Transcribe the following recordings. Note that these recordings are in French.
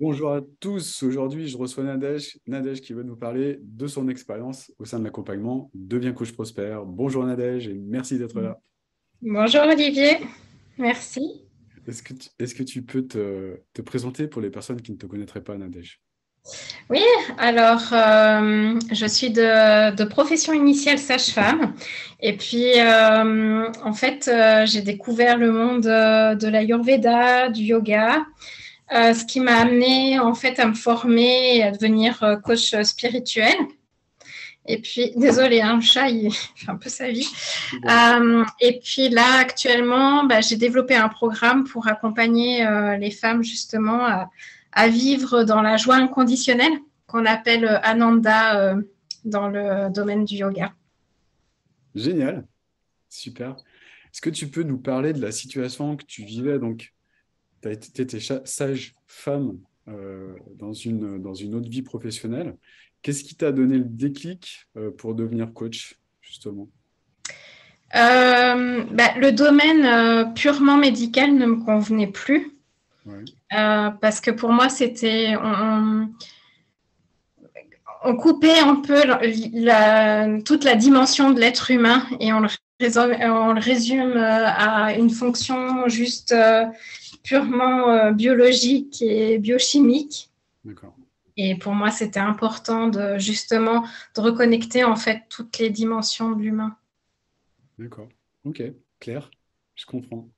Bonjour à tous. Aujourd'hui, je reçois Nadège. Nadège qui va nous parler de son expérience au sein de l'accompagnement Deviens coach prospère. Bonjour Nadège et merci d'être là. Bonjour Olivier, merci. Est-ce que tu peux te présenter pour les personnes qui ne te connaîtraient pas, Nadège? Oui, alors je suis de profession initiale sage-femme et puis en fait j'ai découvert le monde de l'Ayurveda, du yoga, ce qui m'a amené en fait à me former et à devenir coach spirituel. Et puis, désolé, hein, le chat, il fait un peu sa vie. Bon. Et puis là, actuellement, j'ai développé un programme pour accompagner les femmes justement à vivre dans la joie inconditionnelle qu'on appelle Ananda dans le domaine du yoga. Génial, super. Est-ce que tu peux nous parler de la situation que tu vivais? Donc, tu étais sage-femme dans une autre vie professionnelle. Qu'est-ce qui t'a donné le déclic pour devenir coach, justement? Le domaine purement médical ne me convenait plus Ouais, parce que pour moi, c'était on coupait un peu toute la dimension de l'être humain et on le résume à une fonction juste purement biologique et biochimique. d'accord, Et pour moi, c'était important de justement de reconnecter en fait toutes les dimensions de l'humain. d'accord. Ok, clair, je comprends.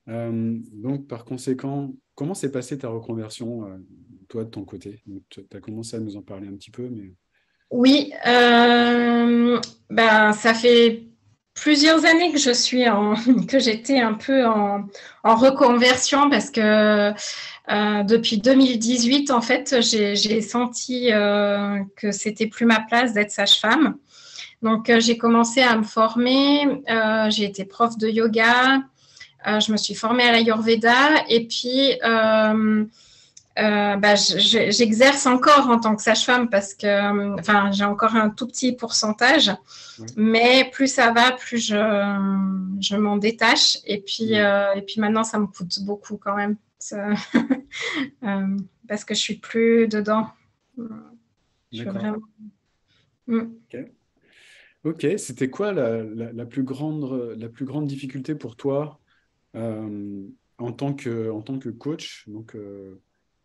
Donc, par conséquent, comment s'est passée ta reconversion, toi, de ton côté? Tu as commencé à nous en parler un petit peu, mais... Oui, ça fait plusieurs années que que j'étais un peu en reconversion parce que depuis 2018, en fait, j'ai senti que c'était plus ma place d'être sage-femme. Donc, j'ai commencé à me former. J'ai été prof de yoga. Je me suis formée à l'Ayurveda et puis j'exerce encore en tant que sage-femme parce que, enfin, j'ai encore un tout petit pourcentage, Ouais. mais plus ça va, plus je m'en détache. Mm. Et puis maintenant, ça me coûte beaucoup quand même, parce que je suis plus dedans. Je suis D'accord. vraiment. Mm. Ok. Ok, c'était quoi la plus grande difficulté pour toi en tant que coach, donc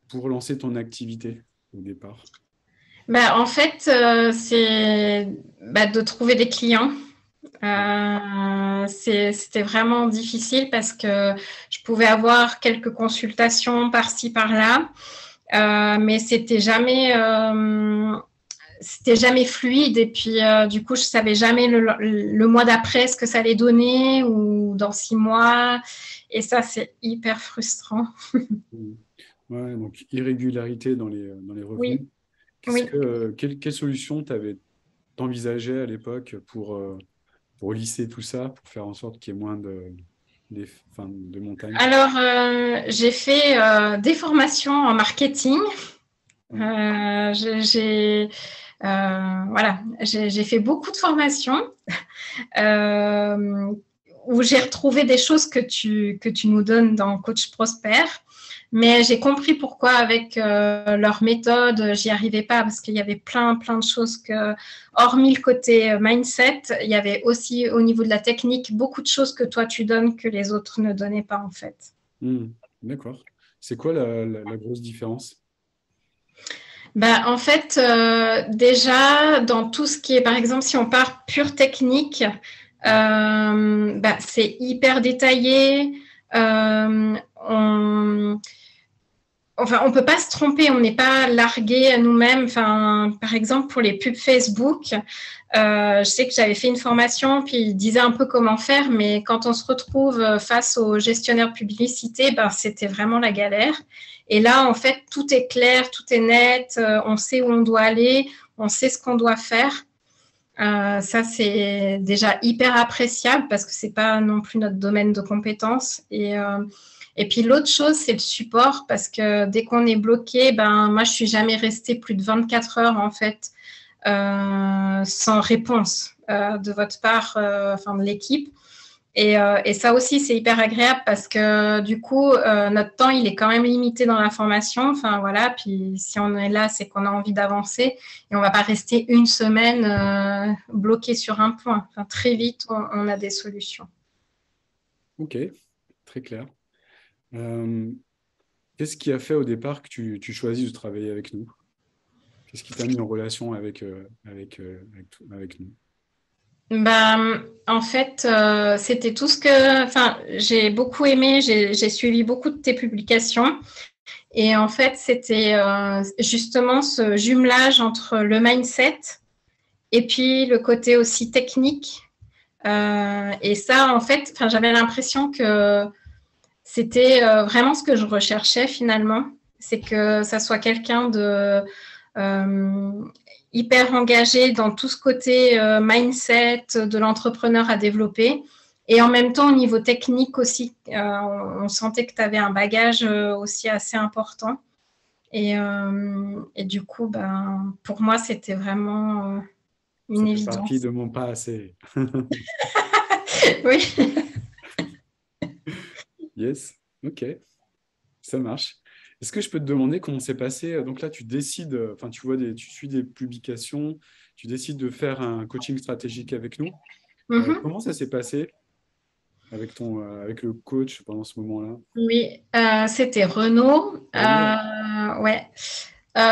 pour lancer ton activité au départ? En fait, c'est de trouver des clients. Ouais. C'était vraiment difficile parce que je pouvais avoir quelques consultations par-ci, par-là, mais c'était jamais fluide. Et puis, du coup, je savais jamais le mois d'après ce que ça allait donner ou dans 6 mois. Et ça, c'est hyper frustrant. Mm. Ouais, donc irrégularité dans les revenus. Oui, oui. Quelle solution t'envisageais à l'époque pour lisser tout ça, pour faire en sorte qu'il y ait moins de montagnes? Alors, j'ai fait des formations en marketing. Ouais. Voilà, j'ai fait beaucoup de formations euh, où j'ai retrouvé des choses que tu nous donnes dans Coach Prosper. Mais j'ai compris pourquoi avec leur méthode, j'y arrivais pas parce qu'il y avait plein de choses hormis le côté mindset, il y avait aussi au niveau de la technique beaucoup de choses que toi tu donnes que les autres ne donnaient pas en fait. Hmm, d'accord. C'est quoi la grosse différence? En fait, déjà, dans tout ce qui est, par exemple, si on part pure technique, c'est hyper détaillé. Euh, on, enfin, on peut pas se tromper, on n'est pas largué à nous-mêmes. Enfin, par exemple, pour les pubs Facebook, je sais que j'avais fait une formation, puis il disait un peu comment faire, mais quand on se retrouve face au gestionnaire publicité, c'était vraiment la galère. Et là, en fait, tout est clair, tout est net, on sait où on doit aller, on sait ce qu'on doit faire. Ça, c'est déjà hyper appréciable parce que c'est pas non plus notre domaine de compétences. Et puis l'autre chose, c'est le support parce que dès qu'on est bloqué, moi, je suis jamais restée plus de 24 heures en fait sans réponse de votre part, enfin de l'équipe. Et ça aussi, c'est hyper agréable parce que du coup, notre temps, il est quand même limité dans la formation. Enfin, voilà. Puis si on est là, c'est qu'on a envie d'avancer et on va pas rester une semaine bloqué sur un point. Enfin, très vite, on a des solutions. Ok, très clair. Euh, Qu'est-ce qui a fait au départ que tu choisis de travailler avec nous? Qu'est-ce qui t'a mis en relation avec nous? En fait, c'était tout ce que, enfin, j'ai beaucoup aimé. J'ai suivi beaucoup de tes publications. Et en fait, c'était justement ce jumelage entre le mindset et puis le côté aussi technique. Et ça, en fait, j'avais l'impression que c'était vraiment ce que je recherchais finalement. C'est que ça soit quelqu'un de euh, hyper engagé dans tout ce côté mindset de l'entrepreneur à développer. Et en même temps, au niveau technique aussi, on sentait que tu avais un bagage aussi assez important. Et du coup, pour moi, c'était vraiment Ça une fait partie évidence. de mon pas assez. Oui. Yes, ok, ça marche. Est-ce que je peux te demander comment c'est passé? Donc là, tu décides, enfin, tu suis des publications, tu décides de faire un coaching stratégique avec nous. Mhm. Comment ça s'est passé avec le coach pendant ce moment-là? Oui, c'était Renault. Renaud, Ouais.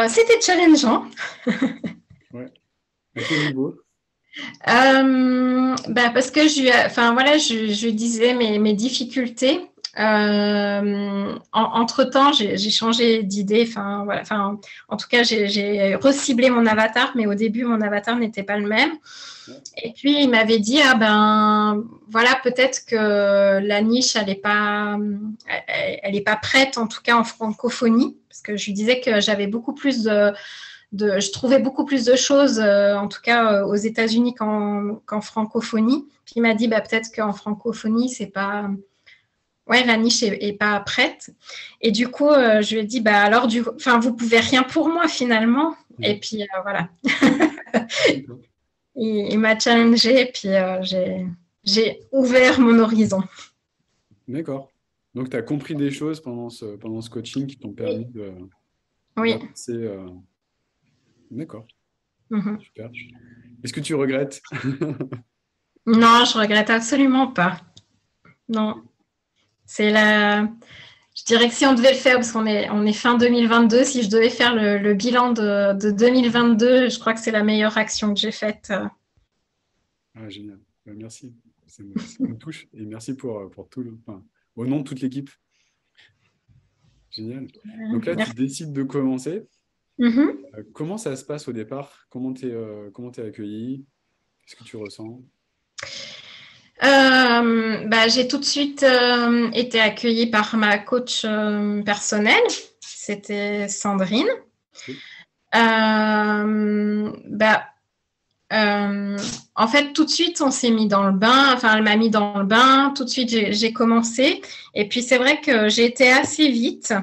C'était challengeant. ouais. À quel niveau? Parce que voilà, je lui disais mes difficultés. Entre-temps, j'ai changé d'idée. Enfin, voilà, en tout cas, j'ai reciblé mon avatar, mais au début, mon avatar n'était pas le même. Ouais, Et puis, il m'avait dit, voilà, peut-être que la niche, elle est pas prête, en tout cas en francophonie, parce que je lui disais que j'avais beaucoup plus je trouvais beaucoup plus de choses, en tout cas aux États-Unis qu'en francophonie. Puis il m'a dit, peut-être qu'en francophonie, c'est pas, ouais, la niche est pas prête. Et du coup, je lui ai dit, alors, vous pouvez rien pour moi finalement. Et mhm. puis voilà, D'accord. il m'a challengé, et puis j'ai ouvert mon horizon. D'accord. Donc, tu as compris des choses pendant ce coaching qui t'ont permis Oui. d'avancer. D'accord, Mhm. super. Est-ce que tu regrettes? Non, je regrette absolument pas. Non, c'est la. Je dirais que si on devait le faire, parce qu'on est fin 2022, si je devais faire le bilan de 2022, je crois que c'est la meilleure action que j'ai faite. Ah, génial. Merci. Ça me touche. Et merci pour enfin, au nom de toute l'équipe. Génial. Donc là, tu Merci. décides de commencer. Mhm. Comment ça se passe au départ? Comment t'es accueilli? Qu'est-ce que tu ressens? J'ai tout de suite été accueillie par ma coach personnelle. C'était Sandrine. Oui. Euh, bah, Euh, En fait, tout de suite, on s'est mis dans le bain. Enfin, elle m'a mis dans le bain. Tout de suite, j'ai commencé. Et puis, c'est vrai que j'ai été assez vite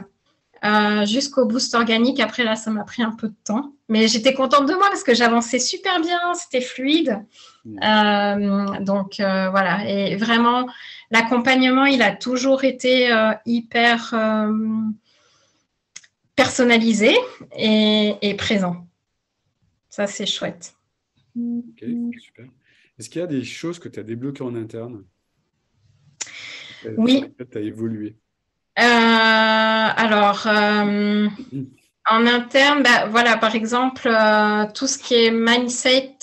jusqu'au boost organique. Après, là, ça m'a pris un peu de temps. Mais j'étais contente de moi parce que j'avançais super bien. C'était fluide. Mm. Donc, voilà. Et vraiment, l'accompagnement, il a toujours été hyper personnalisé et présent. Ça, c'est chouette. Ok, super. Est-ce qu'il y a des choses que tu as débloquées en interne sur Oui. lesquelles tu as évolué? Alors, Mm. en interne, voilà, par exemple, tout ce qui est mindset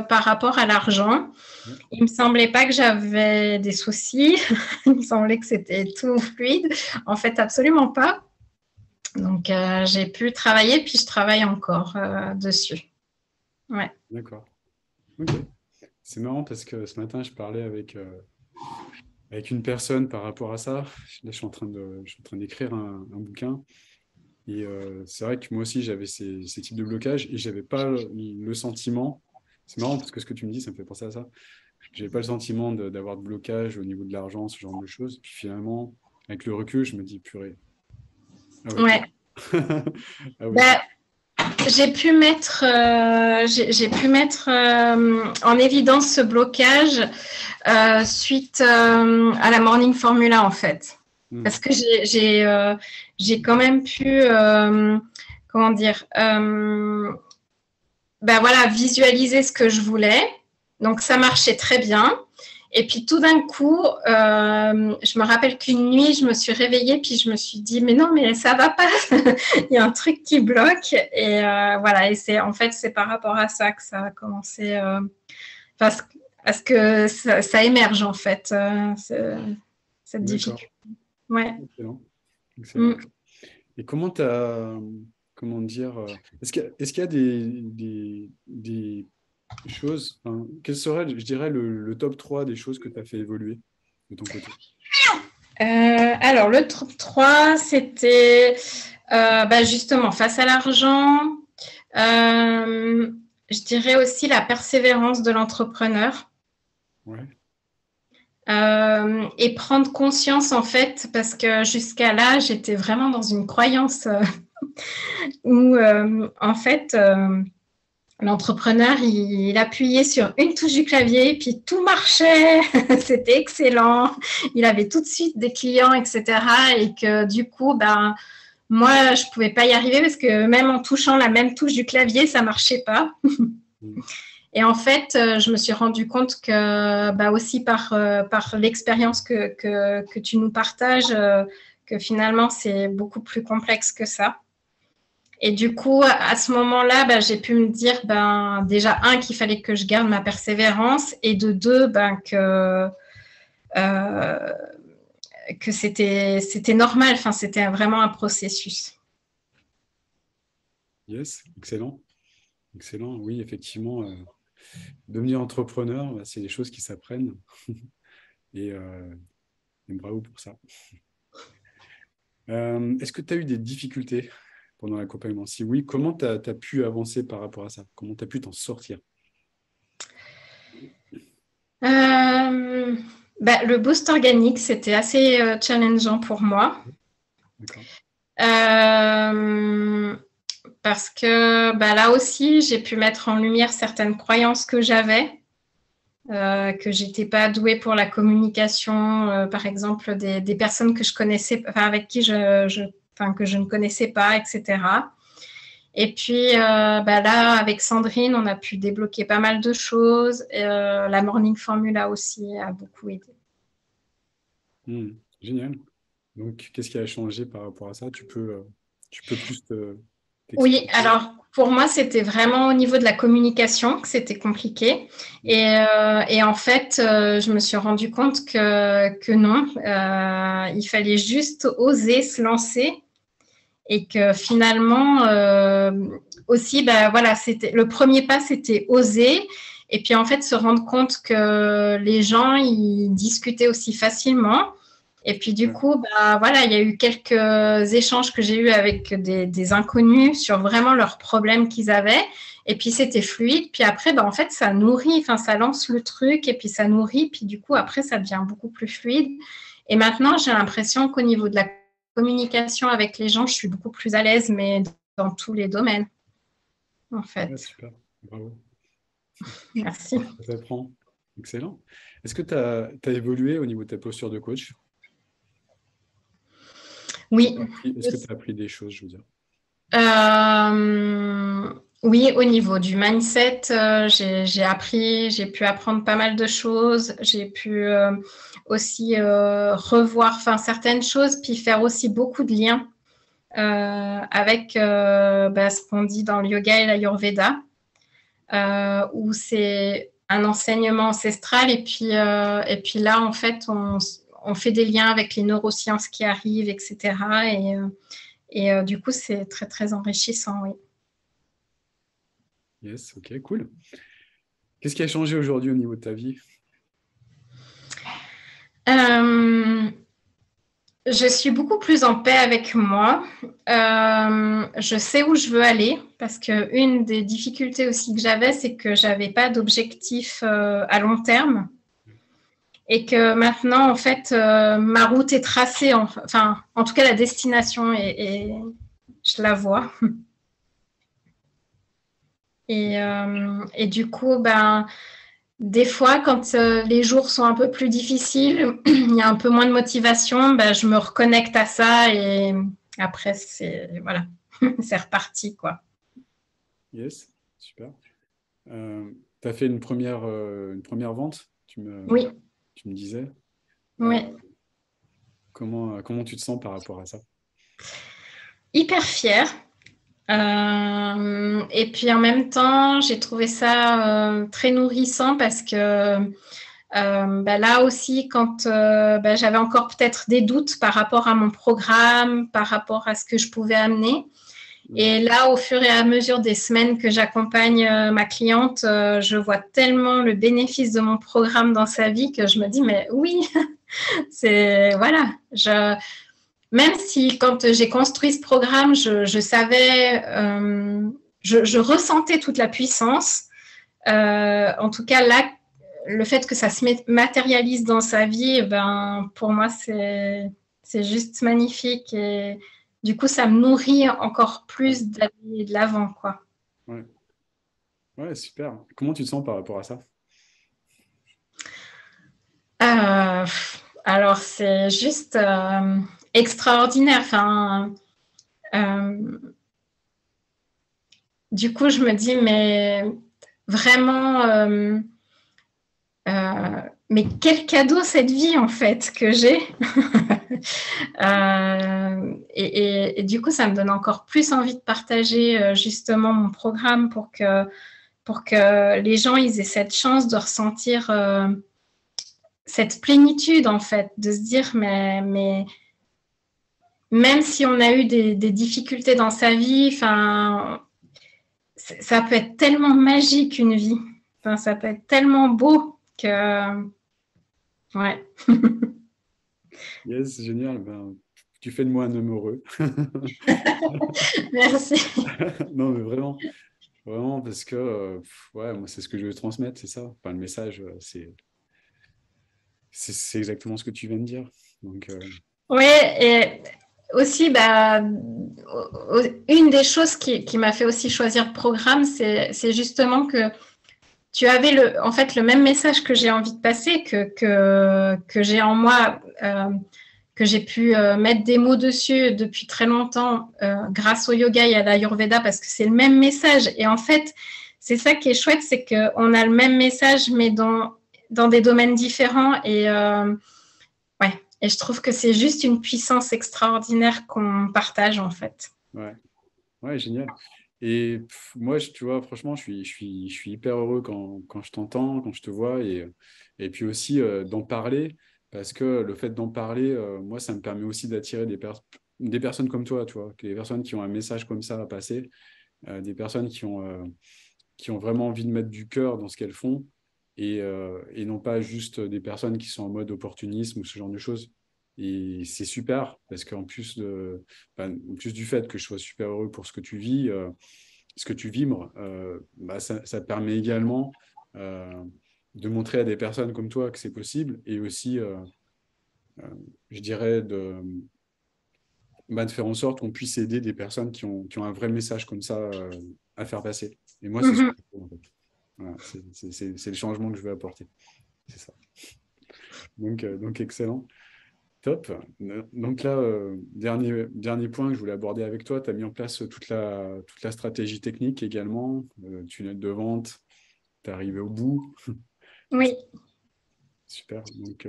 par rapport à l'argent, Ouais, il me semblait pas que j'avais des soucis. Il me semblait que c'était tout fluide. En fait, absolument pas. Donc, j'ai pu travailler, puis je travaille encore dessus. Ouais. d'accord. Ok. C'est marrant parce que ce matin, je parlais avec une personne par rapport à ça. Là, je suis en train d'écrire un bouquin. Et c'est vrai que moi aussi, j'avais ces types de blocages et j'avais pas le sentiment. C'est marrant parce que ce que tu me dis, ça me fait penser à ça. J'avais pas le sentiment d'avoir de blocage au niveau de l'argent, ce genre de choses. Puis finalement, avec le recul, je me dis, purée. Ah oui. Ouais. Ah oui. Bah, j'ai pu mettre en évidence ce blocage suite à la Morning Formula, en fait. Parce que j'ai quand même pu, comment dire, ben voilà, visualiser ce que je voulais. Donc, ça marchait très bien. Et puis, tout d'un coup, je me rappelle qu'une nuit, je me suis réveillée, puis je me suis dit, mais non, mais ça va pas. Il y a un truc qui bloque. Et voilà, et en fait, c'est par rapport à ça que ça a commencé, à ce que ça émerge, en fait, cette difficulté. Ouais. Excellent. Excellent. Et comment tu as, comment dire, est-ce qu'il y a des choses, enfin, quel serait, je dirais, le top 3 des choses que tu as fait évoluer de ton côté? Alors, le top 3, c'était justement face à l'argent. Je dirais aussi la persévérance de l'entrepreneur. Ouais. Et prendre conscience, en fait, parce que jusqu'à là, j'étais vraiment dans une croyance où, en fait, l'entrepreneur, il appuyait sur une touche du clavier, puis tout marchait, c'était excellent, il avait tout de suite des clients, etc. Et que du coup, moi, je ne pouvais pas y arriver parce que même en touchant la même touche du clavier, ça ne marchait pas. Et en fait, je me suis rendu compte que, aussi par l'expérience que tu nous partages, que finalement, c'est beaucoup plus complexe que ça. Et du coup, à ce moment-là, j'ai pu me dire, déjà, qu'il fallait que je garde ma persévérance, et de deux, que c'était normal, enfin, c'était vraiment un processus. Yes, excellent. Excellent, oui, effectivement. Devenir entrepreneur, c'est des choses qui s'apprennent. Et bravo pour ça. Est-ce que tu as eu des difficultés pendant l'accompagnement? Si oui, comment tu as pu avancer par rapport à ça? Comment tu as pu t'en sortir? Le boost organique, c'était assez challengeant pour moi. D'accord. Parce que là aussi, j'ai pu mettre en lumière certaines croyances que j'avais, que j'étais pas douée pour la communication, par exemple des personnes que je connaissais, avec qui que je ne connaissais pas, etc. Et puis là, avec Sandrine, on a pu débloquer pas mal de choses. La Morning Formula aussi a beaucoup aidé. Génial. Donc, qu'est-ce qui a changé par rapport à ça? Tu peux plus Oui, alors pour moi, c'était vraiment au niveau de la communication que c'était compliqué. Et en fait, je me suis rendu compte que non, il fallait juste oser se lancer. Et que finalement, aussi, voilà, le premier pas, c'était oser. Et puis en fait, se rendre compte que les gens, ils discutaient aussi facilement. Et puis du coup, voilà, il y a eu quelques échanges que j'ai eus avec des inconnus sur vraiment leurs problèmes qu'ils avaient. Et puis c'était fluide. Puis après, en fait, ça nourrit, enfin, ça lance le truc et puis ça nourrit. Puis du coup, après, ça devient beaucoup plus fluide. Et maintenant, j'ai l'impression qu'au niveau de la communication avec les gens, je suis beaucoup plus à l'aise, mais dans tous les domaines, en fait. Ouais, super, bravo. Merci. Ça t'apprend. Excellent. Est-ce que tu as évolué au niveau de ta posture de coach? Oui. Est-ce que tu as appris des choses, je veux dire? Oui, au niveau du mindset, j'ai pu apprendre pas mal de choses. J'ai pu aussi revoir certaines choses, puis faire aussi beaucoup de liens avec ce qu'on dit dans le yoga et l'ayurveda, où c'est un enseignement ancestral. Et puis là, en fait, on fait des liens avec les neurosciences qui arrivent, etc. Et du coup, c'est très, très enrichissant, oui. Yes, ok, cool. Qu'est-ce qui a changé aujourd'hui au niveau de ta vie? Je suis beaucoup plus en paix avec moi. Je sais où je veux aller parce qu'une des difficultés aussi que j'avais, c'est que je n'avais pas d'objectif à long terme. Et que maintenant, en fait, ma route est tracée. En tout cas, la destination, je la vois. Et du coup, ben, des fois, quand les jours sont un peu plus difficiles, il y a un peu moins de motivation, ben, je me reconnecte à ça et après, voilà, c'est reparti, quoi. Yes, super. Tu as fait une première vente, Oui, tu me disais. Euh, oui. comment tu te sens par rapport à ça? Hyper fière. Et puis en même temps, j'ai trouvé ça très nourrissant parce que bah, là aussi, quand bah, j'avais encore peut-être des doutes par rapport à mon programme, par rapport à ce que je pouvais amener. Mhm. Et là, au fur et à mesure des semaines que j'accompagne ma cliente, je vois tellement le bénéfice de mon programme dans sa vie que je me dis, mais oui, c'est voilà. Même si quand j'ai construit ce programme, je savais, je ressentais toute la puissance. En tout cas, là, le fait que ça se matérialise dans sa vie, ben, pour moi, c'est juste magnifique. Et du coup, ça me nourrit encore Ouais, plus d'aller de l'avant, quoi. ouais. Ouais, super. Comment tu te sens par rapport à ça? Euh, alors, c'est juste extraordinaire. Enfin, euh, du coup, je me dis, mais vraiment, mais quel cadeau cette vie en fait que j'ai. Et du coup, ça me donne encore plus envie de partager justement mon programme pour que les gens ils aient cette chance de ressentir cette plénitude en fait, de se dire mais même si on a eu des difficultés dans sa vie, enfin, ça peut être tellement magique une vie. Enfin, ça peut être tellement beau que ouais. Yes, génial. Ben, tu fais de moi un homme heureux. Merci. Non, mais vraiment, vraiment, parce que ouais, moi, c'est ce que je veux transmettre, c'est ça. Enfin, le message, c'est exactement ce que tu viens de dire. Donc, Oui, et aussi, bah, une des choses qui m'a fait aussi choisir le programme, c'est justement que tu avais en fait, le même message que j'ai envie de passer, que j'ai en moi, que j'ai pu mettre des mots dessus depuis très longtemps grâce au yoga et à l'Ayurveda, parce que c'est le même message. Et en fait, c'est ça qui est chouette, c'est qu'on a le même message, mais dans des domaines différents. Ouais. Et je trouve que c'est juste une puissance extraordinaire qu'on partage, en fait. ouais, ouais, génial. Et moi, tu vois, franchement, je suis hyper heureux quand je t'entends, quand je te vois, et puis aussi d'en parler, parce que le fait d'en parler, moi, ça me permet aussi d'attirer des personnes comme toi, tu vois, des personnes qui ont un message comme ça à passer, des personnes qui ont vraiment envie de mettre du cœur dans ce qu'elles font, et non pas juste des personnes qui sont en mode opportunisme ou ce genre de choses. Et c'est super, parce qu'en plus en plus du fait que je sois super heureux pour ce que tu vis, ce que tu vibres, bah, ça te permet également euh, de montrer à des personnes comme toi que c'est possible, et aussi, euh, je dirais, de faire en sorte qu'on puisse aider des personnes qui ont un vrai message comme ça à faire passer. Et moi, c'est ce que Mhm. je fais, en fait. Voilà, c'est le changement que je veux apporter. C'est ça. Donc excellent. Top. Donc là, dernier point que je voulais aborder avec toi, tu as mis en place toute la stratégie technique également, tunnel de vente, tu es arrivé au bout. Oui. Super. Donc,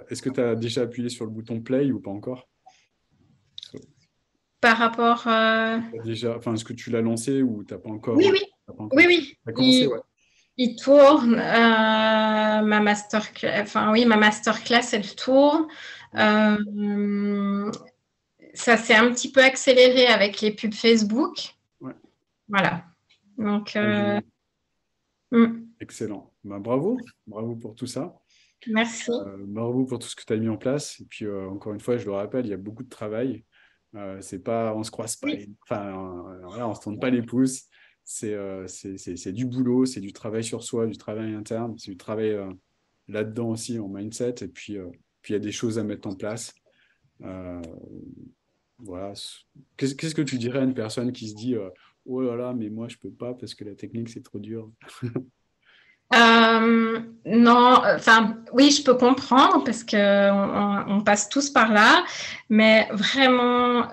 est-ce que tu as déjà appuyé sur le bouton play ou pas encore? Par rapport. Déjà, enfin, est-ce que tu l'as lancé ou Oui, oui. t'as pas Oui, encore? oui. T'as commencé, ouais. Il tourne. Ma masterclass, enfin, oui, ma masterclass, elle tourne. Ouais. Euh, Ça s'est un petit peu accéléré avec les pubs Facebook. Ouais. Voilà. Donc, Ah, génial. mm, Excellent. Ben, bravo. Bravo pour tout ça. merci. Bravo pour tout ce que tu as mis en place. Et puis, encore une fois, je le rappelle, il y a beaucoup de travail. C'est pas, on se croise pas Oui. enfin, voilà, on se tourne pas les pouces. C'est du boulot, c'est du travail sur soi, du travail interne, c'est du travail là-dedans aussi en mindset. Et puis, il y a des choses à mettre en place. Euh, voilà. Qu'est-ce que tu dirais à une personne qui se dit oh là là, mais moi, je peux pas parce que la technique, c'est trop dur. Non, enfin, oui, je peux comprendre parce que on passe tous par là, mais vraiment,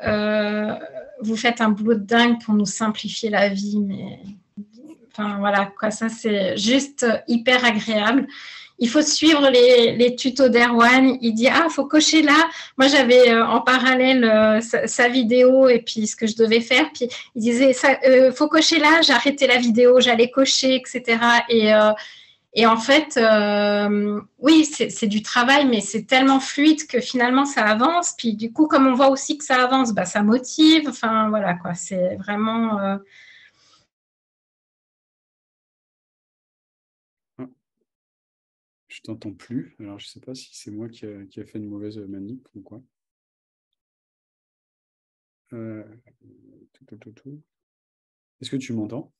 vous faites un boulot de dingue pour nous simplifier la vie, mais enfin voilà, quoi, ça c'est juste hyper agréable. Il faut suivre les tutos d'Erwan. Il dit ah, faut cocher là. Moi j'avais en parallèle sa vidéo et puis ce que je devais faire. Puis il disait ça, faut cocher là. J'ai arrêté la vidéo, j'allais cocher, etc. Et en fait, oui, c'est du travail, mais c'est tellement fluide que finalement ça avance. Puis du coup, comme on voit aussi que ça avance, bah, ça motive. Enfin voilà quoi, c'est vraiment. Ah, je t'entends plus. Alors, je sais pas si c'est moi qui a fait une mauvaise manip ou quoi. Euh, tout. Est-ce que tu m'entends?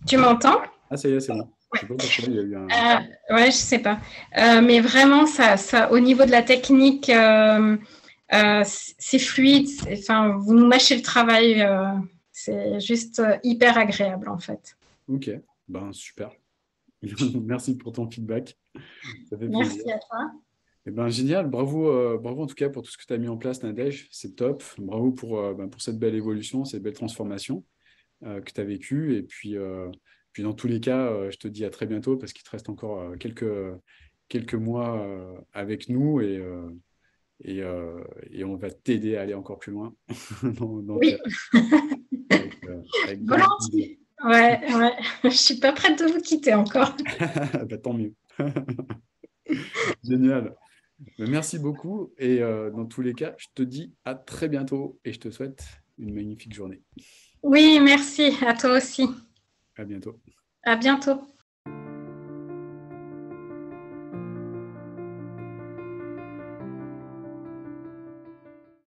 Tu m'entends? Ah, ça y est, c'est bon. Je sais pas pourquoi il y a eu un. Ouais, je sais pas. Mais vraiment, au niveau de la technique, c'est fluide. Enfin, vous nous mâchez le travail. C'est juste hyper agréable, en fait. Ok, ben super. Merci pour ton feedback. Ça fait plaisir. Merci à toi. Eh ben, génial, bravo, bravo en tout cas pour tout ce que tu as mis en place, Nadège, c'est top. Bravo pour cette belle évolution, cette belle transformation que tu as vécue. Et puis dans tous les cas, je te dis à très bientôt parce qu'il te reste encore quelques mois avec nous et on va t'aider à aller encore plus loin Oui, avec grand plaisir. volontiers. Ouais, ouais. Je suis pas prête de vous quitter encore. Bah, tant mieux. Génial. Ben, merci beaucoup et dans tous les cas, je te dis à très bientôt et je te souhaite une magnifique journée. Oui, merci. À toi aussi. À bientôt. À bientôt.